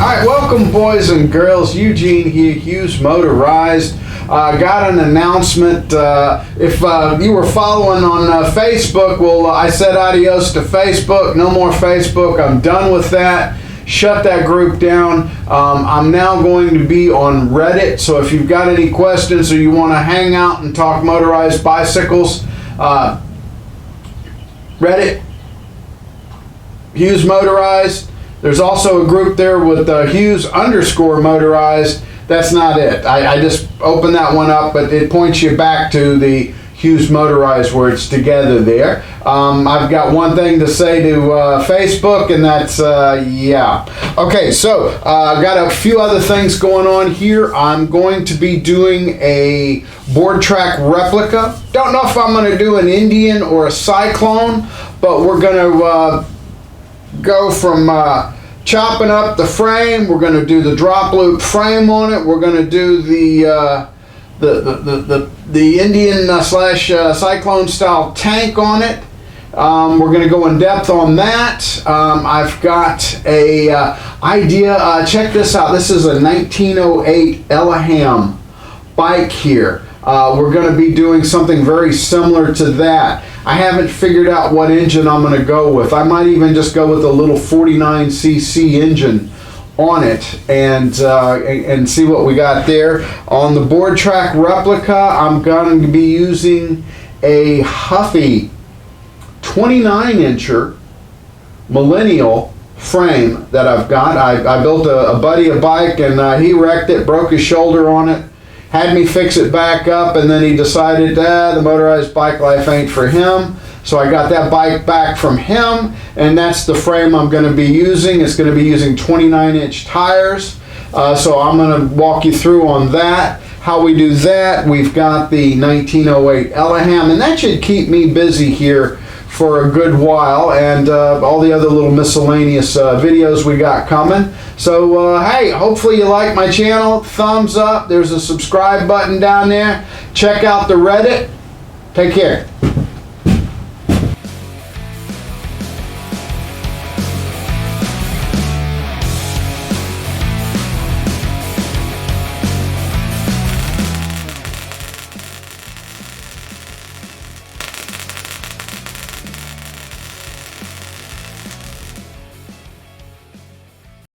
Alright, welcome boys and girls. Eugene here, Hughes Motorized. Got an announcement. If you were following on Facebook, well, I said adios to Facebook. No more Facebook. I'm done with that. Shut that group down. I'm now going to be on Reddit, so if you've got any questions or you want to hang out and talk motorized bicycles, Reddit, Hughes Motorized. There's also a group there with Hughes_Motorized. That's not it. I just opened that one up, but it points you back to the Hughes Motorized where it's together there. I've got one thing to say to Facebook, and that's, yeah. Okay, so I've got a few other things going on here. I'm going to be doing a board track replica. Don't know if I'm going to do an Indian or a Cyclone, but we're going to go from chopping up the frame. We're going to do the drop loop frame on it. We're going to do the Indian slash Cyclone style tank on it. We're going to go in depth on that. I've got a idea. Check this out. This is a 1908 Eloham bike here. We're going to be doing something very similar to that. I haven't figured out what engine I'm going to go with. I might even just go with a little 49cc engine on it and see what we got there. On the board track replica, I'm going to be using a Huffy 29-incher Millennial frame that I've got. I built a buddy a bike, and he wrecked it, broke his shoulder on it. Had me fix it back up, and then he decided the motorized bike life ain't for him. So I got that bike back from him, and that's the frame I'm going to be using. It's going to be using 29-inch tires. So I'm going to walk you through on that. How we do that, we've got the 1908 Eloham, and that should keep me busy here for a good while, and all the other little miscellaneous videos we got coming. So hey, hopefully you like my channel. Thumbs up. There's a subscribe button down there. Check out the Reddit. Take care.